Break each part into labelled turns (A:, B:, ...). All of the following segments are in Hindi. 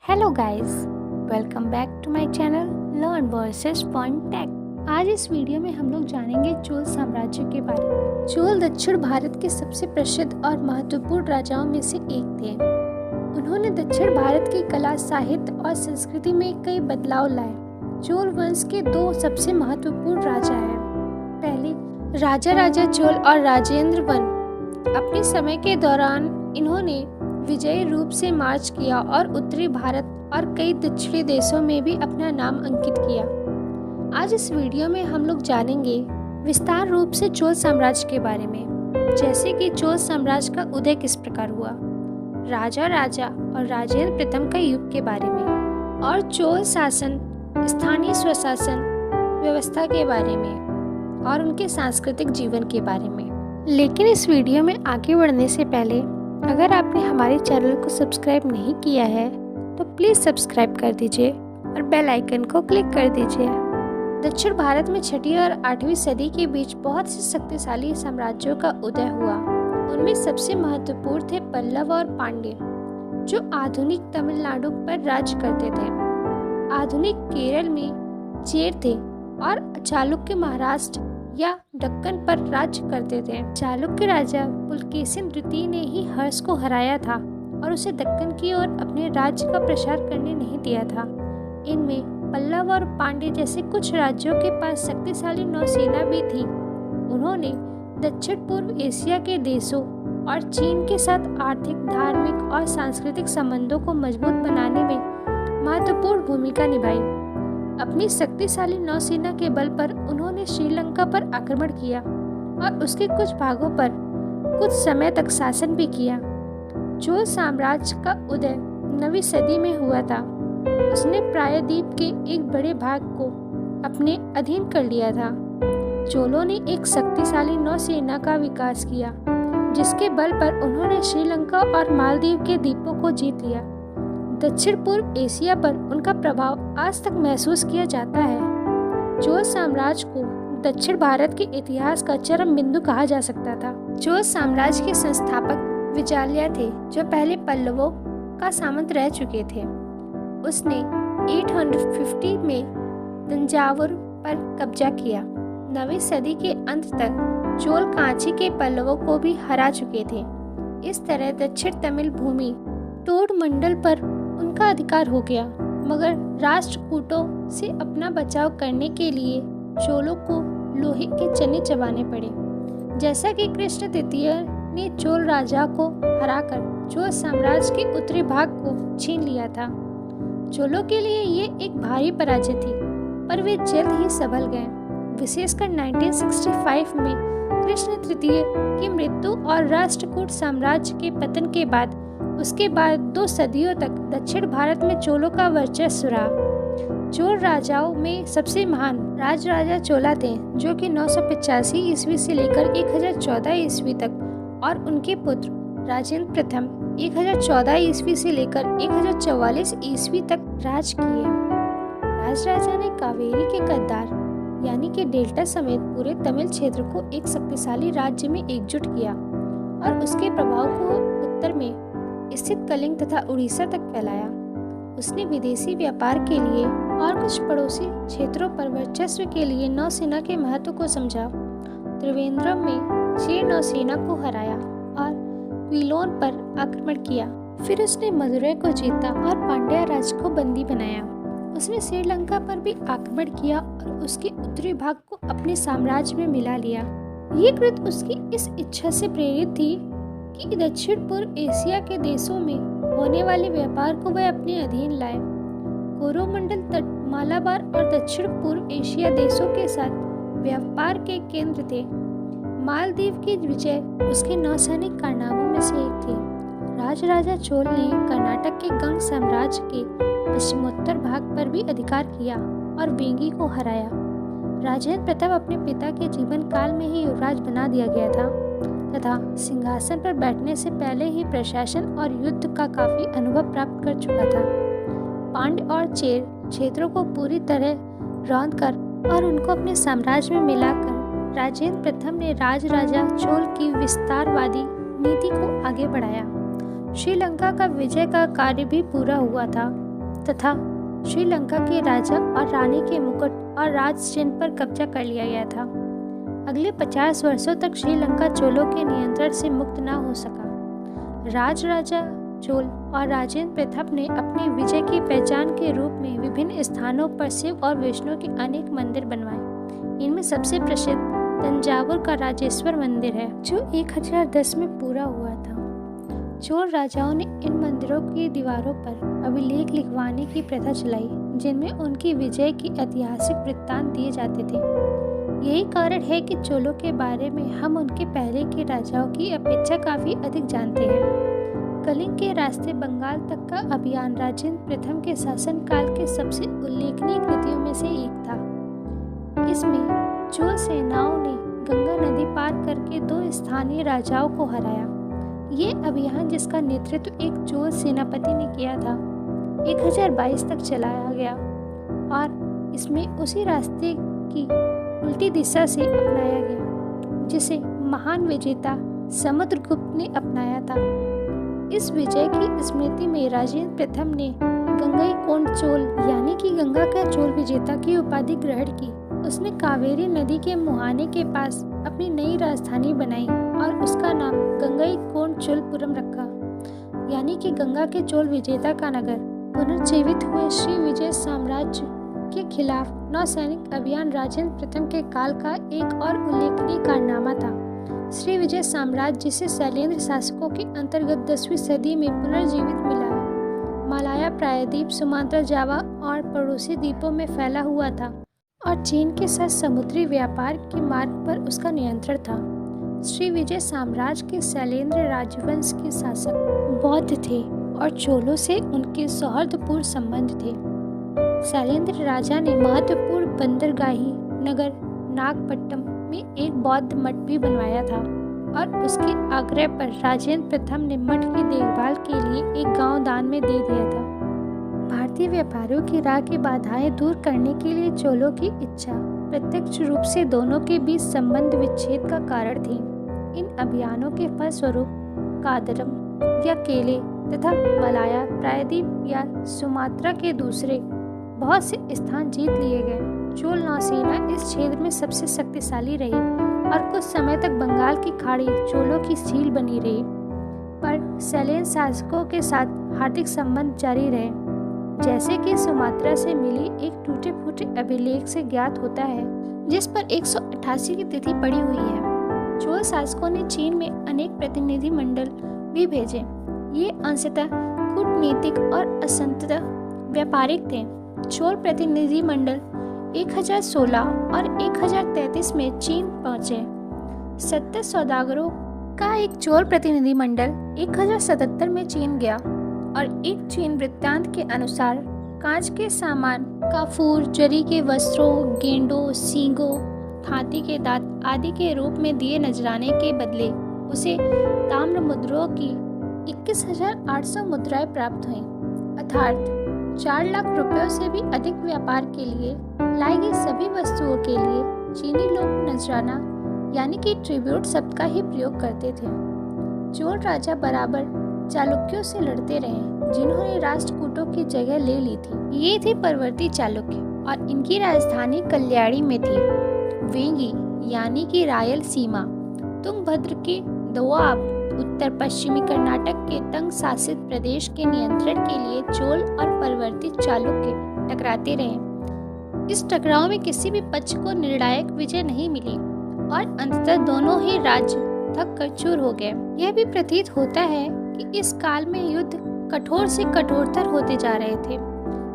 A: Hello guys, welcome back to my channel learn versus point tech. आज इस वीडियो में हम लोग जानेंगे चोल साम्राज्य के बारे में। चोल दक्षिण भारत के सबसे प्रसिद्ध और महत्वपूर्ण राजाओं में से एक थे। उन्होंने दक्षिण भारत की कला, साहित्य और संस्कृति में कई बदलाव लाए। चोल वंश के दो सबसे महत्वपूर्ण राजा हैं। पहले राजा चोल और राजेंद्र वन। अपने समय के दौरान इन्होंने विजयी रूप से मार्च किया और उत्तरी भारत और कई दक्षिणी देशों में भी अपना नाम अंकित किया। आज इस वीडियो में हम लोग जानेंगे विस्तार रूप से चोल साम्राज्य के बारे में, जैसे कि चोल साम्राज्य का उदय किस प्रकार हुआ, राजा और राजेंद्र प्रथम का युग के बारे में, और चोल शासन, स्थानीय स्वशासन व्यवस्था के बारे में और उनके सांस्कृतिक जीवन के बारे में। लेकिन इस वीडियो में आगे बढ़ने से पहले अगर आपने हमारे चैनल को सब्सक्राइब नहीं किया है तो प्लीज़ सब्सक्राइब कर दीजिए और बेल आइकन को क्लिक कर दीजिए। दक्षिण भारत में 6वीं और 8वीं सदी के बीच बहुत से शक्तिशाली साम्राज्यों का उदय हुआ। उनमें सबसे महत्वपूर्ण थे पल्लव और पांड्य, जो आधुनिक तमिलनाडु पर राज्य करते थे। आधुनिक केरल में चेर थे और चालुक्य महाराष्ट्र या दक्कन पर राज्य करते थे। चालुक्य राजा पुलकेशिन द्वितीय ने ही हर्ष को हराया था और उसे दक्कन की ओर अपने राज्य का प्रसार करने नहीं दिया था। इनमें पल्लव और पांड्य जैसे कुछ राज्यों के पास शक्तिशाली नौसेना भी थी। उन्होंने दक्षिण पूर्व एशिया के देशों और चीन के साथ आर्थिक, धार्मिक और सांस्कृतिक संबंधों को मजबूत बनाने में महत्वपूर्ण भूमिका निभाई। अपनी शक्तिशाली नौसेना के बल पर उन्होंने श्रीलंका पर आक्रमण किया और उसके कुछ भागों पर कुछ समय तक शासन भी किया। चोल साम्राज्य का उदय 9वीं सदी में हुआ था। उसने प्रायद्वीप के एक बड़े भाग को अपने अधीन कर लिया था। चोलों ने एक शक्तिशाली नौसेना का विकास किया, जिसके बल पर उन्होंने श्रीलंका और मालदीव के द्वीपों को जीत लिया। दक्षिण पूर्व एशिया पर उनका प्रभाव आज तक महसूस किया जाता है। चोल साम्राज्य को दक्षिण भारत के इतिहास का चरम बिंदु कहा जा सकता था। चोल साम्राज्य के संस्थापक विजालिया थे, जो पहले पल्लवों का सामंत रह चुके थे। उसने 850 में तंजावुर पर कब्जा किया। 9वीं सदी के अंत तक चोल कांची के पल्लवों को भी हरा चुके थे। इस तरह दक्षिण तमिल भूमि तोड़ मंडल पर उनका अधिकार हो गया, मगर राष्ट्रकूटों से अपना बचाव करने के लिए चोलों को लोहे के चने चबाने पड़े। जैसा कि कृष्ण तृतीय ने चोल राजा को हराकर चोल साम्राज्य के उत्तरी भाग को छीन लिया था। चोलों के लिए ये एक भारी पराजय थी, पर वे जल्द ही संभल गए। विशेषकर 1965 में कृष्ण तृतीय की मृत्यु और राष्ट्रकूट साम्राज्य के पतन के बाद उसके बाद 2 सदियों तक दक्षिण भारत में चोलों का वर्चस्व रहा। चोल राजाओं में सबसे महान राजा चोला थे, जो कि 985 ईस्वी से लेकर 1014 ईस्वी तक, और उनके पुत्र राजेंद्र प्रथम 1014 ईस्वी से लेकर 1044 ईस्वी तक राज किए। राजा ने कावेरी के गद्दार यानी कि डेल्टा समेत पूरे तमिल क्षेत्र को एक शक्तिशाली राज्य में एकजुट किया और उसके प्रभाव को उत्तर में स्थित कलिंग तथा उड़ीसा तक फैलाया। उसने विदेशी व्यापार के लिए और कुछ पड़ोसी क्षेत्रों पर वर्चस्व के लिए नौसेना के महत्व को समझा। त्रिवेंद्रम में चेर नौसेना को हराया और क्विलोन पर आक्रमण किया। फिर उसने मदुरै को जीता और पांड्या राज को बंदी बनाया। उसने श्रीलंका पर भी आक्रमण किया और उसके उत्तरी भाग को अपने साम्राज्य में मिला लिया। ये कृत्य उसकी इस इच्छा से प्रेरित थी कि दक्षिण पूर्व एशिया के देशों में होने वाले व्यापार को वह अपने अधीन लाए। कोरोमंडल तट मालाबार और दक्षिण पूर्व एशिया देशों के साथ व्यापार के केंद्र थे। मालदीव की विजय उसके नौसैनिक कारनामों में से एक थी। राजा चोल ने कर्नाटक के गंग साम्राज्य के पश्चिमोत्तर भाग पर भी अधिकार किया और वेंगी को हराया। राजेंद्र प्रथम अपने पिता के जीवन काल में ही युवराज बना दिया गया था तथा सिंहासन पर बैठने से पहले ही प्रशासन और युद्ध का काफी अनुभव प्राप्त कर चुका था। पांड्य और चेर क्षेत्रों को पूरी तरह रौंद कर और उनको अपने साम्राज्य में मिलाकर राजेंद्र प्रथम ने राजा चोल की विस्तारवादी नीति को आगे बढ़ाया। श्रीलंका का विजय का कार्य भी पूरा हुआ था तथा श्रीलंका के राजा और रानी के मुकुट और राज चिन्ह पर कब्जा कर लिया गया था। अगले 50 वर्षों तक श्रीलंका चोलों के नियंत्रण से मुक्त न हो सका। राजा चोल और राजेंद्र प्रताप ने अपनी विजय की पहचान के रूप में विभिन्न स्थानों पर शिव और विष्णु के अनेक मंदिर बनवाए। इनमें सबसे प्रसिद्ध तंजावुर का राजेश्वर मंदिर है, जो 1010 में पूरा हुआ था। चोल राजाओं ने इन मंदिरों की दीवारों पर अभिलेख लिखवाने की प्रथा चलाई, जिनमें उनकी विजय की ऐतिहासिक वृत्तांत दिए जाते थे। यही कारण है कि चोलों के बारे में हम उनके पहले के राजाओं की अपेक्षा काफी अधिक जानते हैं। कलिंग के रास्ते बंगाल तक का अभियान राजेंद्र प्रथम के शासनकाल के सबसे उल्लेखनीय कृतियों में से एक था। इसमें चोल सेनाओं ने गंगा नदी पार करके 2 स्थानीय राजाओं को हराया। ये अभियान, जिसका नेतृत्व एक चोल सेनापति ने किया था, 1022 तक चलाया गया और इसमें उसी रास्ते की उल्टी दिशा से अपनाया गया जिसे महान विजेता समुद्रगुप्त ने अपनाया था। इस विजय की स्मृति में राजेंद्र प्रथम ने गंगईकोंड चोल यानी कि गंगा का चोल विजेता की उपाधि ग्रहण की। उसने कावेरी नदी के मुहाने के पास अपनी नई राजधानी बनाई और उसका नाम गंगईकोंड चोलपुरम रखा, यानी कि गंगा के चोल विजेता का नगर। पुनर्जीवित हुए श्री विजय साम्राज्य के खिलाफ नौसैनिक अभियान राजेंद्र प्रथम के काल का एक और उल्लेखनीय कारनामा था। श्री विजय साम्राज्य, जिसे शैलेंद्र शासकों के अंतर्गत 10वीं सदी में पुनर्जीवित मिला, मालाया प्रायद्वीप, सुमात्रा, जावा और पड़ोसी द्वीपों में फैला हुआ था और चीन के साथ समुद्री व्यापार के मार्ग पर उसका नियंत्रण था। श्री विजय साम्राज्य के शैलेंद्र राजवंश के शासक बौद्ध थे और चोलों से उनके सौहार्दपूर्ण संबंध थे। शैलेंद्र राजा ने महत्वपूर्ण बंदरगाही नगर नागपट्टनम में एक बौद्ध मठ भी बनवाया था और उसके आग्रह पर राजेंद्र प्रथम ने मठ की देखभाल के लिए एक गांव दान में दे दिया था। भारतीय व्यापारियों की राह की बाधाएं दूर करने के लिए चोलों की इच्छा प्रत्यक्ष रूप से दोनों के बीच संबंध विच्छेद का कारण थी। इन अभियानों के फलस्वरूप कादरम या केले तथा मलाया प्रायद्वीप या सुमात्रा के दूसरे बहुत से स्थान जीत लिए गए। चोल नौसेना इस क्षेत्र में सबसे शक्तिशाली रही और कुछ समय तक बंगाल की खाड़ी चोलों की सील बनी रही, पर शैलेंद्र शासकों के साथ हार्दिक संबंध जारी रहे। जैसे कि सुमात्रा से मिली एक टूटे फूटे अभिलेख से ज्ञात होता है, जिस पर 188 की तिथि पड़ी हुई है। चोल शासकों ने चीन में अनेक प्रतिनिधि मंडल भी भेजे। ये अंशतः कूटनीतिक और अंशतः व्यापारिक थे। चोल प्रतिनिधि मंडल 1016 और 1033 में चीन पहुंचे। 70 सौदागरों का एक चोल प्रतिनिधि मंडल 1077 में चीन गया और एक चीन वृत्तांत के अनुसार कांच के सामान, काफूर, जरी के वस्त्रों, गेंडों, सींगों, हाथी के दांत आदि के रूप में दिए नजराने के बदले उसे ताम्र मुद्राओं की 21,800 मुद्राएं प्राप्त हुईं, अर्थात 4 लाख रुपयों से भी अधिक व्यापार के लिए लाई गई सभी वस्तुओं के लिए चीनी लोग नजराना यानी कि ट्रिब्यूट शब्द का ही प्रयोग करते थे। चोल राजा बराबर चालुक्यों से लड़ते रहे, जिन्होंने राष्ट्रकूटों की जगह ले ली थी। ये थे परवर्ती चालुक्य और इनकी राजधानी कल्याणी में थी। वेंगी यानी कि रायल सीमा, तुंगभद्र के दोआब, उत्तर पश्चिमी कर्नाटक के तंग शासित प्रदेश के नियंत्रण के लिए चोल और परवर्ती चालुक्य टकराते रहे। इस टकराव में किसी भी पक्ष को निर्णायक विजय नहीं मिली और अंततः दोनों ही राज्य थक कर चूर हो गए। यह भी प्रतीत होता है कि इस काल में युद्ध कठोर से कठोरतर होते जा रहे थे।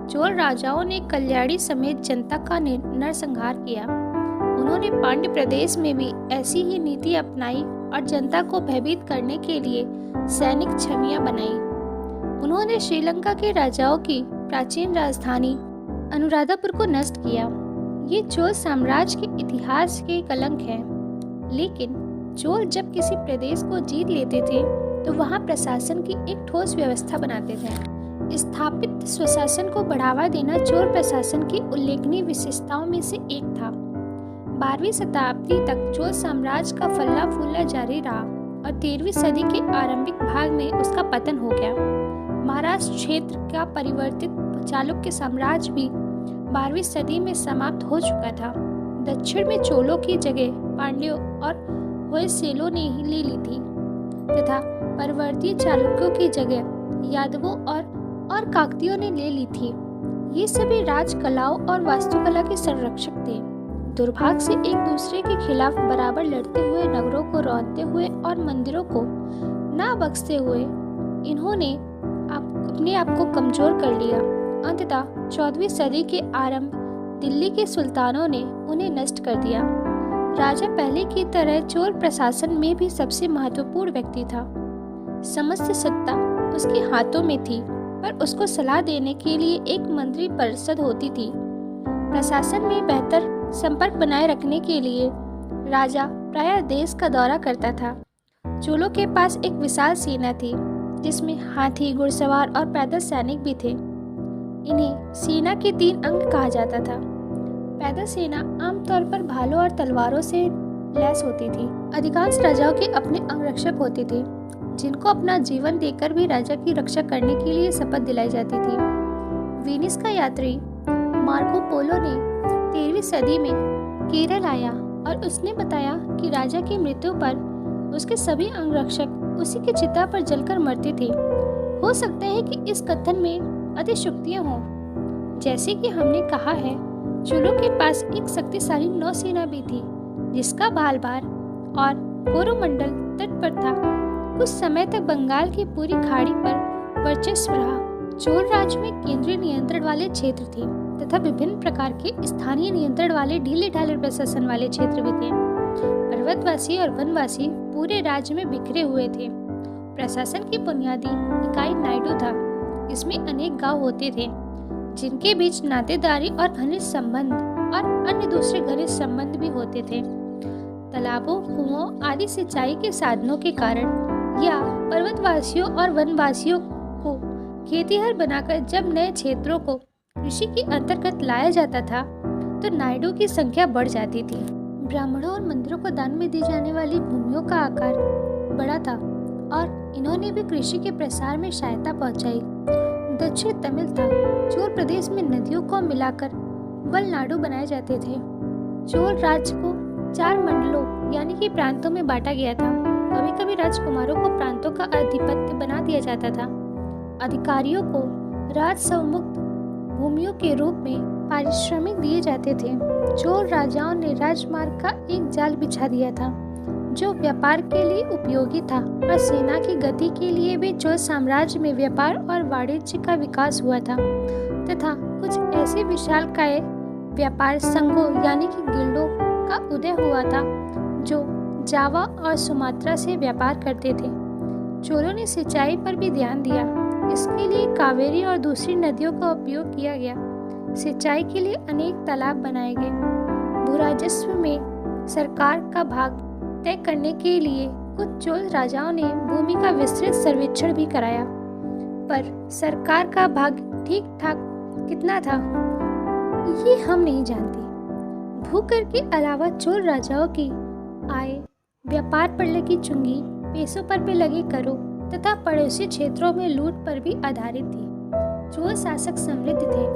A: चोल राजाओं ने कल्याणी समेत जनता का नरसंहार किया। उन्होंने पांड्य प्रदेश में भी ऐसी ही नीति अपनाई और जनता को भयभीत करने के लिए सैनिक छवियां बनाई। उन्होंने श्रीलंका के राजाओं की प्राचीन राजधानी अनुराधापुर को नष्ट किया। ये चोल साम्राज्य के इतिहास के कलंक है। लेकिन चोल जब किसी प्रदेश को जीत लेते थे तो वहां प्रशासन की एक ठोस व्यवस्था बनाते थे। स्थापित स्वशासन को बढ़ावा देना चोल प्रशासन की उल्लेखनीय विशेषताओं में से एक था। 12वीं शताब्दी तक चोल साम्राज्य का फल्ला फूला जारी रहा और 13वीं सदी के आरंभिक भाग में उसका पतन हो गया। महाराष्ट्र क्षेत्र का परिवर्तित चालुक्य साम्राज्य भी 12वीं सदी में समाप्त हो चुका था। दक्षिण में चोलों की जगह पांड्यों और होयसलों ने ही ले ली थी तथा परवर्ती चालुक्यों की जगह यादवों और काकतियों ने ले ली थी। ये सभी राजकलाओं और वास्तुकला के संरक्षक थे। दुर्भाग्य से एक दूसरे के खिलाफ बराबर लड़ते हुए, नगरों को रौंदते हुए और मंदिरों को ना बख्शते हुए इन्होंने अपने आप को कमजोर कर लिया। अंततः 14वीं सदी के आरंभ दिल्ली के सुल्तानों ने उन्हें नष्ट कर दिया। राजा पहले की तरह चोल प्रशासन में भी सबसे महत्वपूर्ण व्यक्ति था। समस्त सत्ता उसके हाथों में थी, पर उसको सलाह देने के लिए एक मंत्री परिषद होती थी। प्रशासन में बेहतर संपर्क बनाए रखने के लिए राजा प्रायः देश का दौरा करता था। चोलों के पास एक विशाल सेना थी, जिसमें हाथी, घुड़सवार और पैदल सैनिक भी थे। इन्हें सेना के 3 अंग कहा जाता था। पैदल सेना आमतौर पर भालों और तलवारों से लैस होती थी। अधिकांश राजाओं के अपने अंगरक्षक होते थे, जिनको अपना जीवन देकर भी राजा की रक्षा करने के लिए शपथ दिलाई जाती थी। वेनिस का यात्री मार्को पोलो ने 13वीं सदी में केरल आया और उसने बताया कि राजा की मृत्यु पर उसके सभी अंगरक्षक उसी की चिता पर जलकर मरते थे। हो सकता है कि इस कथन में अतिशयोक्तियां हों। जैसे कि हमने कहा है, चोलों के पास एक शक्तिशाली नौसेना भी थी, जिसका बालबार और कोरोमंडल तट पर था। कुछ समय तक बंगाल की पूरी खाड़ी पर वर्चस्व रहा। चोल राज्य में केंद्रीय नियंत्रण वाले क्षेत्र थे तथा विभिन्न प्रकार के स्थानीय नियंत्रण वाले ढीले ढाले प्रशासन वाले क्षेत्र भी थे। पर्वतवासी और वनवासी पूरे राज्य में बिखरे हुए थे। प्रशासन की बुनियादी इकाई नायडू था। इसमें अनेक गांव होते थे, जिनके बीच नातेदारी और घनिष्ठ संबंध और अन्य दूसरे घनिष्ठ संबंध भी होते थे। तालाबों, कुओं आदि सिंचाई के साधनों के कारण या पर्वतवासियों और वनवासियों को खेतीहर बनाकर जब नए क्षेत्रों को कृषि के अंतर्गत लाया जाता था, तो नायडू की संख्या बढ़ जाती थी। ब्राह्मणों और मंदिरों को दान में दी जाने वाली भूमियों का आकार बड़ा था और इन्होंने भी कृषि के प्रसार में सहायता पहुंचाई। दक्षिण तमिल था। चोल प्रदेश में नदियों को मिलाकर वलनाडु बनाए जाते थे। चोल राज्य को 4 मंडलों यानी कि प्रांतों में बांटा गया था। कभी कभी राजकुमारों को प्रांतों का अधिपत्य बना दिया जाता था। अधिकारियों को राजस्व मुक्त भूमियों के रूप में पारिश्रमिक दिए जाते थे। चोल राजाओं ने राजमार्ग का एक जाल बिछा दिया था, जो व्यापार के लिए उपयोगी था और सेना की गति के लिए भी चोल साम्राज्य में व्यापार और वाणिज्य का विकास हुआ था तथा कुछ ऐसे विशालकाय व्यापार संघों यानी कि गिल्डों का उदय हुआ था, जो जावा और सुमात्रा से व्यापार करते थे। चोलों ने सिंचाई पर भी ध्यान दिया। इसके लिए कावेरी और दूसरी नदियों का उपयोग किया गया। सिंचाई के लिए अनेक तालाब बनाए गए। भूराजस्व में सरकार का भाग तय करने के लिए कुछ चोल राजाओं ने भूमि का विस्तृत सर्वेक्षण भी कराया, पर सरकार का भाग ठीक ठाक कितना था, ये हम नहीं जानते। भूकर के अलावा चोल राजाओं की आय व्यापार पर लगी चुंगी, पैसों पर भी लगे करों तथा पड़ोसी क्षेत्रों में लूट पर भी आधारित थी। चोल शासक समृद्ध थे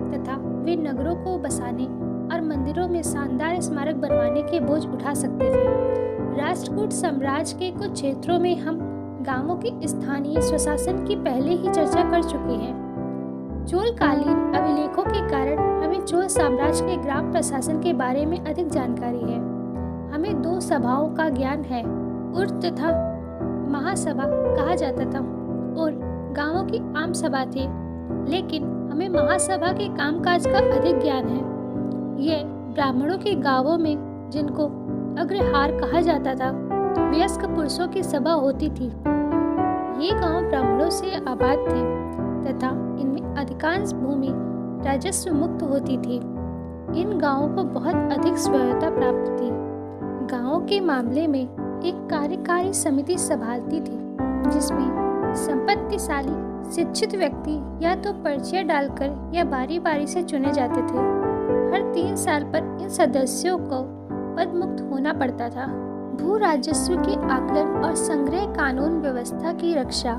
A: तथा वे नगरों को बसाने और मंदिरों में शानदार स्मारक बनवाने के बोझ उठा सकते थे। राष्ट्रकूट साम्राज्य के कुछ क्षेत्रों में हम गांवों के स्थानीय स्वशासन की पहले ही चर्चा कर चुके हैं। चोलकालीन अभिलेखों के कारण हमें चोल साम्राज्य के ग्राम प्रशासन के बारे में अधिक जानकारी है। हमें 2 सभाओं का ज्ञान है। उर्द तथा महासभा कहा जाता था और गांवों की आम सभा थे, लेकिन हमें महासभा के कामकाज का अधिक ज्ञान है। ये ब्राह्मणों के गांवों में, जिनको अग्रहार कहा जाता था, वयस्क पुरुषों की सभा होती थी। ये गांव ब्राह्मणों से आबाद थे तथा इनमें अधिकांश भूमि राजस्व मुक्त होती थी। इन गांवों को बहुत अधिक स्वायत्तता प्राप्त थी। गांवों के मामले में एक कार्यकारी समिति संभालती थी, जिसमें संपत्तिशाली शिक्षित व्यक्ति या तो पर्चियां डालकर या बारी बारी से चुने जाते थे। हर 3 साल पर इन सदस्यों को पद मुक्त होना पड़ता था। भू राजस्व के आकलन और संग्रह, कानून व्यवस्था की रक्षा,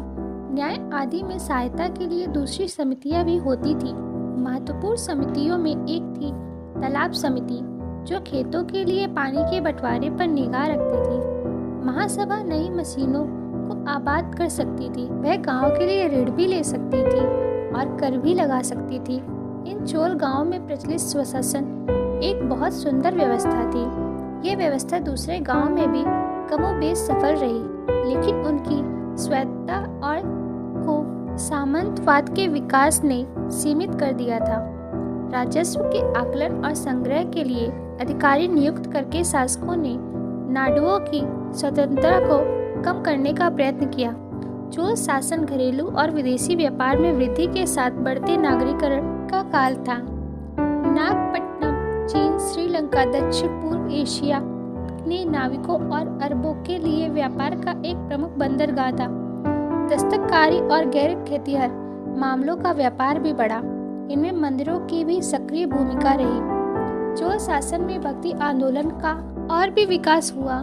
A: न्याय आदि में सहायता के लिए दूसरी समितियां भी होती थी। महत्वपूर्ण समितियों में एक थी तालाब समिति, जो खेतों के लिए पानी के बंटवारे पर निगाह रखती थी। महासभा नई मशीनों को आबाद कर सकती थी। वह गांव के लिए ऋण भी ले सकती थी और कर भी लगा सकती थी। इन चोल गांव में प्रचलित स्वशासन एक बहुत सुंदर व्यवस्था थी। यह व्यवस्था दूसरे गांव में भी कमोबेश सफल रही, लेकिन उनकी स्वायत्तता और को सामंतवाद के विकास ने सीमित कर दिया था। राजस्व के आकलन और संग्रह के लिए अधिकारी नियुक्त करके शासकों ने नाडुओं की स्वतंत्रता को कम करने का प्रयत्न किया। चोल शासन घरेलू और विदेशी व्यापार में वृद्धि के साथ बढ़ते नागरीकरण का काल था। नागपट्टनम, चीन, श्रीलंका, दक्षिण पूर्व एशिया ने नाविकों और अरबों के लिए व्यापार का एक प्रमुख बंदरगाह था। दस्तकारी और गैर खेतिहर मामलों का व्यापार भी बढ़ा। इनमें मंदिरों की भी सक्रिय भूमिका रही। चोल शासन में भक्ति आंदोलन का और भी विकास हुआ।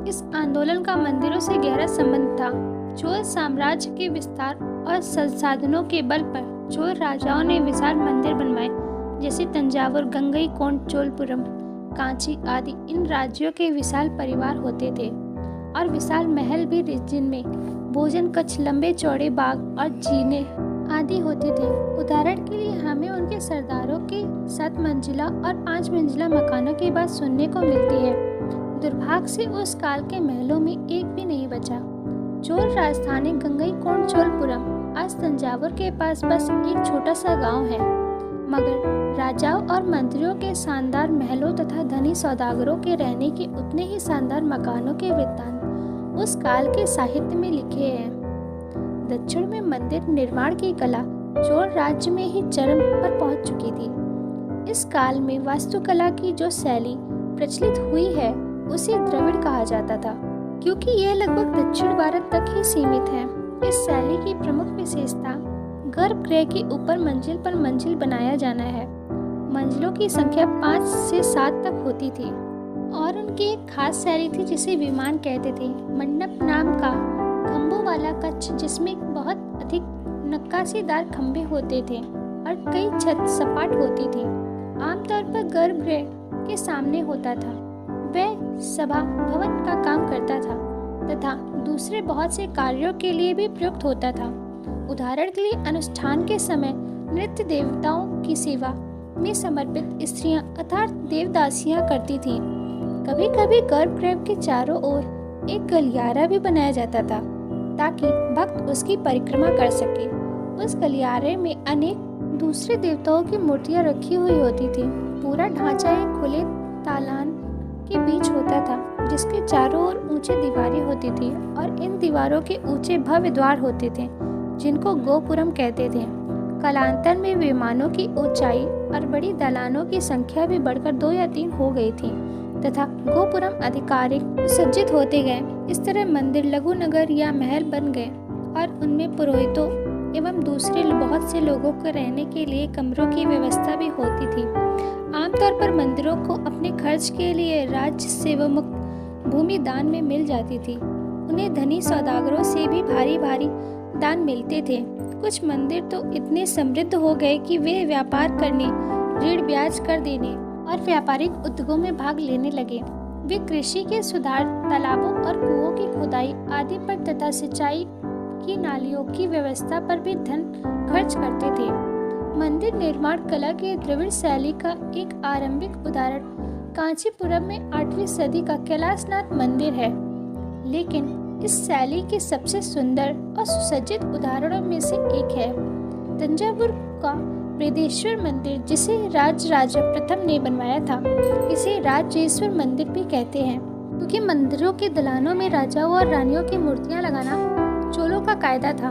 A: इस आंदोलन का मंदिरों से गहरा संबंध था। चोल साम्राज्य के विस्तार और संसाधनों के बल पर चोल राजाओं ने विशाल मंदिर बनवाए, जैसे तंजावुर, गंगईकोंड, चोलपुरम, कांची आदि। इन राज्यों के विशाल परिवार होते थे और विशाल महल भी, जिनमें भोजन कक्ष, लंबे चौड़े बाग और जीने आदि होते थे। उदाहरण के लिए हमें उनके सरदारों के 7 मंजिला और 5 मंजिला मकानों की बात सुनने को मिलती है। दुर्भाग्य से उस काल के महलों में एक भी नहीं बचा। चोल राजधानी गंगईकोंड चोलपुरम आज तंजावुर के पास बस एक छोटा सा गांव है, मगर राजाओं और मंत्रियों के शानदार महलों तथा धनी सौदागरों के रहने के उतने ही शानदार मकानों के वृत्तांत उस काल के साहित्य में लिखे हैं। दक्षिण में मंदिर निर्माण की कला चोल राज्य में ही चरम पर पहुंच चुकी थी। इस काल में वास्तुकला की जो शैली प्रचलित हुई है उसे द्रविड़ कहा जाता था, क्योंकि यह लगभग दक्षिण भारत तक ही सीमित है। इस शैली की प्रमुख विशेषता गर्भगृह के ऊपर मंजिल पर मंजिल बनाया जाना है। मंजिलों की संख्या 5 से 7 तक होती थी और उनकी एक खास शैली थी जिसे विमान कहते थे। मंडप नाम का खंभों वाला कक्ष, जिसमें बहुत अधिक नक्काशीदार खंभे होते थे और कई छत सपाट होती थी, आमतौर पर गर्भगृह के सामने होता था। वह सभा भवन का काम करता था तथा दूसरे बहुत से कार्यों के लिए भी प्रयुक्त होता था। उदाहरण के लिए अनुष्ठान के समय नृत्य देवताओं की सेवा में समर्पित स्त्रियां अर्थात देवदासियां करती थीं। कभी कभी गर्भगृह के चारों ओर एक गलियारा भी बनाया जाता था ताकि भक्त उसकी परिक्रमा कर सके। उस गलियारे में अनेक दूसरे देवताओं की मूर्तियां रखी हुई होती थी। पूरा ढांचा एक खुले तालान के बीच होता था, जिसके चारों ओर ऊंची दीवारें होती थी और इन दीवारों के ऊंचे भव्य द्वार होते थे, जिनको गोपुरम कहते थे। कालांतर में विमानों की ऊंचाई और बड़ी दालानों की संख्या भी बढ़कर 2 या 3 हो गई थी तथा गोपुरम आधिकारिक सुसज्जित होते गए। इस तरह मंदिर लघु नगर या महल बन गए और उनमें पुरोहितों एवं दूसरे बहुत से लोगों को रहने के लिए कमरों की व्यवस्था भी होती थी। आमतौर पर मंदिरों को अपने खर्च के लिए राज्य सेवामुक्त भूमि दान में मिल जाती थी। उन्हें धनी सौदागरों से भी भारी भारी दान मिलते थे। कुछ मंदिर तो इतने समृद्ध हो गए कि वे व्यापार करने, ऋण ब्याज कर देने और व्यापारिक उद्योगों में भाग लेने लगे। वे कृषि के सुधार, तालाबों और कुओं की खुदाई आदि पर तथा सिंचाई की नालियों की व्यवस्था पर भी धन खर्च करते थे। मंदिर निर्माण कला के द्रविड़ शैली का एक आरंभिक उदाहरण कांचीपुरम में 8वीं सदी का कैलाशनाथ मंदिर है, लेकिन इस शैली के सबसे सुंदर और सुसज्जित उदाहरणों में से एक है तंजावुर का बृहदेश्वर मंदिर, जिसे राजराजा प्रथम ने बनवाया था। इसे राजेश्वर मंदिर भी कहते हैं, क्योंकि मंदिरों के दलानों में राजाओं और रानियों की मूर्तियां लगाना चोलों का कायदा था।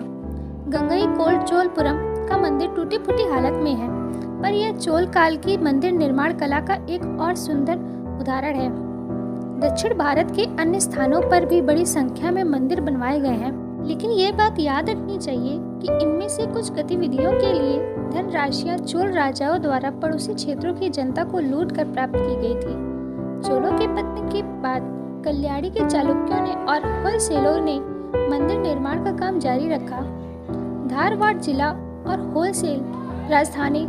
A: गंगईकोंड चोलपुरम का मंदिर टूटी फूटी हालत में है, पर यह चोल काल की मंदिर निर्माण कला का एक और सुंदर उदाहरण है। दक्षिण भारत के अन्य स्थानों पर भी बड़ी संख्या में मंदिर बनवाए गए हैं, लेकिन ये बात याद रखनी चाहिए कि इनमें से कुछ गतिविधियों के लिए धनराशियां चोल राजाओं द्वारा पड़ोसी क्षेत्रों की जनता को लूट कर प्राप्त की गई थी। चोलों के पतन के बाद कल्याणी के चालुक्यों ने और होलसेलों ने मंदिर निर्माण का काम जारी रखा। धारवाड़ जिला और होलसेल राजधानी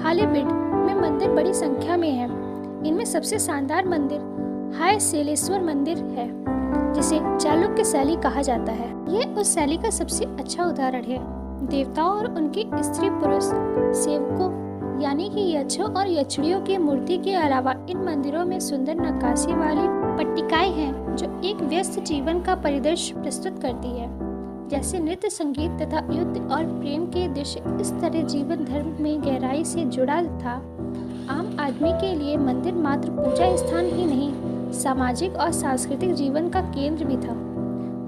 A: हालेबिड में मंदिर बड़ी संख्या में है। इनमें सबसे शानदार मंदिर हाय सेलेश्वर मंदिर है, जिसे चालुक्य शैली कहा जाता है। यह उस शैली का सबसे अच्छा उदाहरण है। देवताओं और उनके स्त्री पुरुष सेवकों यानी कि यक्षों और यक्षिणियों की मूर्ति के अलावा इन मंदिरों में सुंदर नक्काशी वाली पट्टिकाएं हैं जो एक व्यस्त जीवन का परिदृश्य प्रस्तुत करती है। जैसे नृत्य, संगीत तथा युद्ध और प्रेम के दृश्य इस तरह जीवन धर्म में गहराई से जुड़ा था। आम आदमी के लिए मंदिर मात्र पूजा स्थान ही नहीं, सामाजिक और सांस्कृतिक जीवन का केंद्र भी था।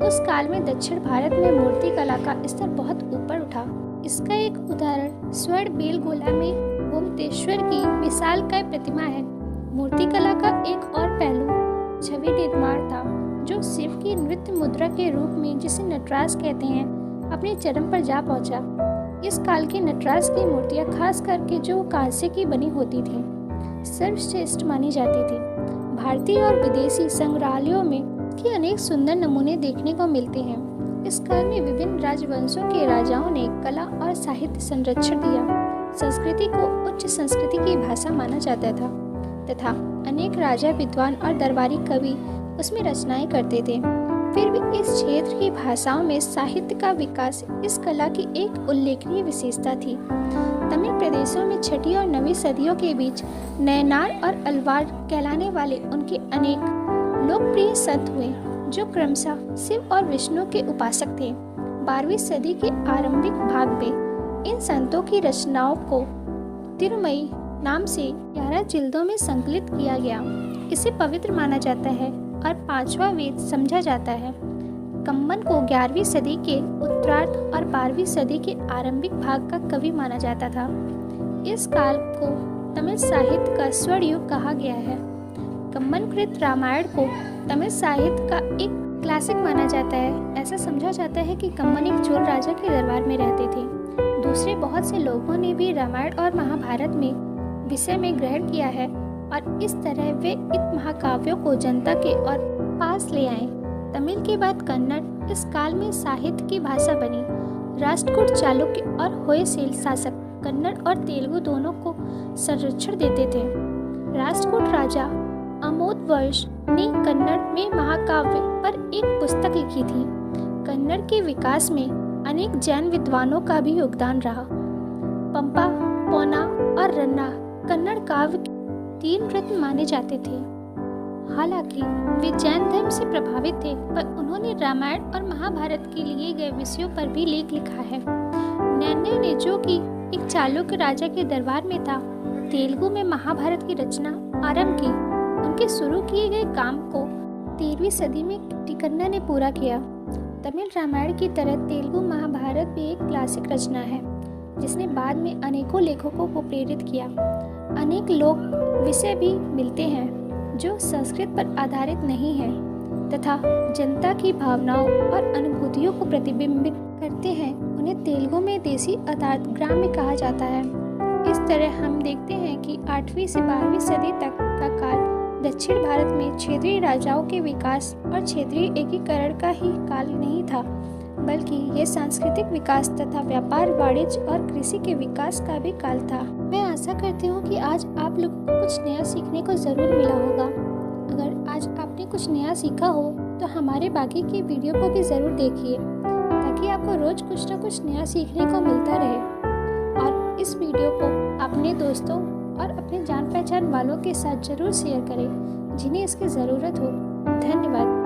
A: उस काल में दक्षिण भारत में मूर्ति कला का स्तर बहुत ऊपर उठा। इसका एक उदाहरण स्वर्ण बेलगोला में गोमतेश्वर की विशालकाय प्रतिमा है। मूर्ति कला का एक और पहलू छवि निर्माण था, जो शिव की नृत्य मुद्रा के रूप में, जिसे नटराज कहते हैं, अपने चरम पर जा पहुंचा। इस काल के नटराज की मूर्तियां खास करके जो कांस्य की बनी होती थी, सर्वश्रेष्ठ मानी जाती थी। भारतीय और विदेशी संग्रहालयों में इसके अनेक सुंदर नमूने देखने को मिलते हैं। इस काल में विभिन्न राजवंशों के राजाओं ने कला और साहित्य संरक्षण दिया। संस्कृति को उच्च संस्कृति की भाषा माना जाता था तथा अनेक राजा, विद्वान और दरबारी कवि उसमें रचनाएं करते थे। फिर भी इस क्षेत्र की भाषाओं में साहित्य का विकास इस कला की एक उल्लेखनीय विशेषता थी। तमिल प्रदेशों में 6वीं और 9वीं सदियों के बीच नयनार और अलवार कहलाने वाले उनके अनेक लोकप्रिय संत हुए, जो क्रमशः शिव और विष्णु के उपासक थे। 12वीं सदी के आरंभिक भाग में इन संतों की रचनाओं को तिरुमई नाम से 11 जिल्दों में संकलित किया गया। इसे पवित्र माना जाता है और 5वां वेद समझा जाता है। कम्मन को 11वीं सदी के उत्तरार्ध और 12वीं सदी के आरंभिक भाग का कवि माना जाता था। इस काल को तमिल साहित्य का स्वर्ण युग कहा गया है। कम्मन कृत रामायण को तमिल साहित्य का एक क्लासिक माना जाता है। ऐसा समझा जाता है कि कम्मन एक चोल राजा के दरबार में रहते थे। दूसरे बहुत से लोगों ने भी रामायण और महाभारत में विषय में ग्रहण किया है और इस तरह वे इन महाकाव्यों को जनता के और पास ले आए। तमिल के बाद कन्नड़ इस काल में साहित्य की भाषा बनी। राष्ट्रकूट, चालुक्य और होयसले शासक कन्नड़ और तेलुगु दोनों को संरक्षण देते थे। राष्ट्रकूट राजा अमोदवर्ष ने कन्नड़ में महाकाव्य पर एक पुस्तक लिखी थी। कन्नड़ के विकास में अनेक जैन विद्वानों का भी योगदान रहा। पंपा, पौना और रन्ना कन्नड़ काव्य के 3 रत्न माने जाते थे। हालांकि वे जैन धर्म से प्रभावित थे, पर उन्होंने रामायण और महाभारत के लिए गए विषयों पर भी लेख लिखा है। नैन्य ने, जो कि एक चालुक्य राजा के दरबार में था, तेलुगु में महाभारत की रचना आरंभ की। उनके शुरू किए गए काम को 13वीं सदी में टिकन्ना ने पूरा किया। तमिल रामायण की तरह तेलुगु महाभारत भी एक क्लासिक रचना है, जिसने बाद में अनेकों लेखकों को प्रेरित किया। अनेक लोक विषय भी मिलते हैं जो संस्कृत पर आधारित नहीं है तथा जनता की भावनाओं और अनुभूतियों को प्रतिबिंबित करते हैं। उन्हें तेलुगु में देसी अर्थात ग्राम्य कहा जाता है। इस तरह हम देखते हैं कि 8वीं से 12वीं सदी तक का काल दक्षिण भारत में क्षेत्रीय राजाओं के विकास और क्षेत्रीय एकीकरण का ही काल नहीं था, बल्कि ये सांस्कृतिक विकास तथा व्यापार, वाणिज्य और कृषि के विकास का भी काल था। मैं आशा करती हूँ कि आज आप लोगों को कुछ नया सीखने को ज़रूर मिला होगा। अगर आज आपने कुछ नया सीखा हो तो हमारे बाकी की वीडियो को भी ज़रूर देखिए, ताकि आपको रोज़ कुछ न कुछ नया सीखने को मिलता रहे। और इस वीडियो को अपने दोस्तों और अपने जान पहचान वालों के साथ ज़रूर शेयर करें जिन्हें इसकी ज़रूरत हो। धन्यवाद।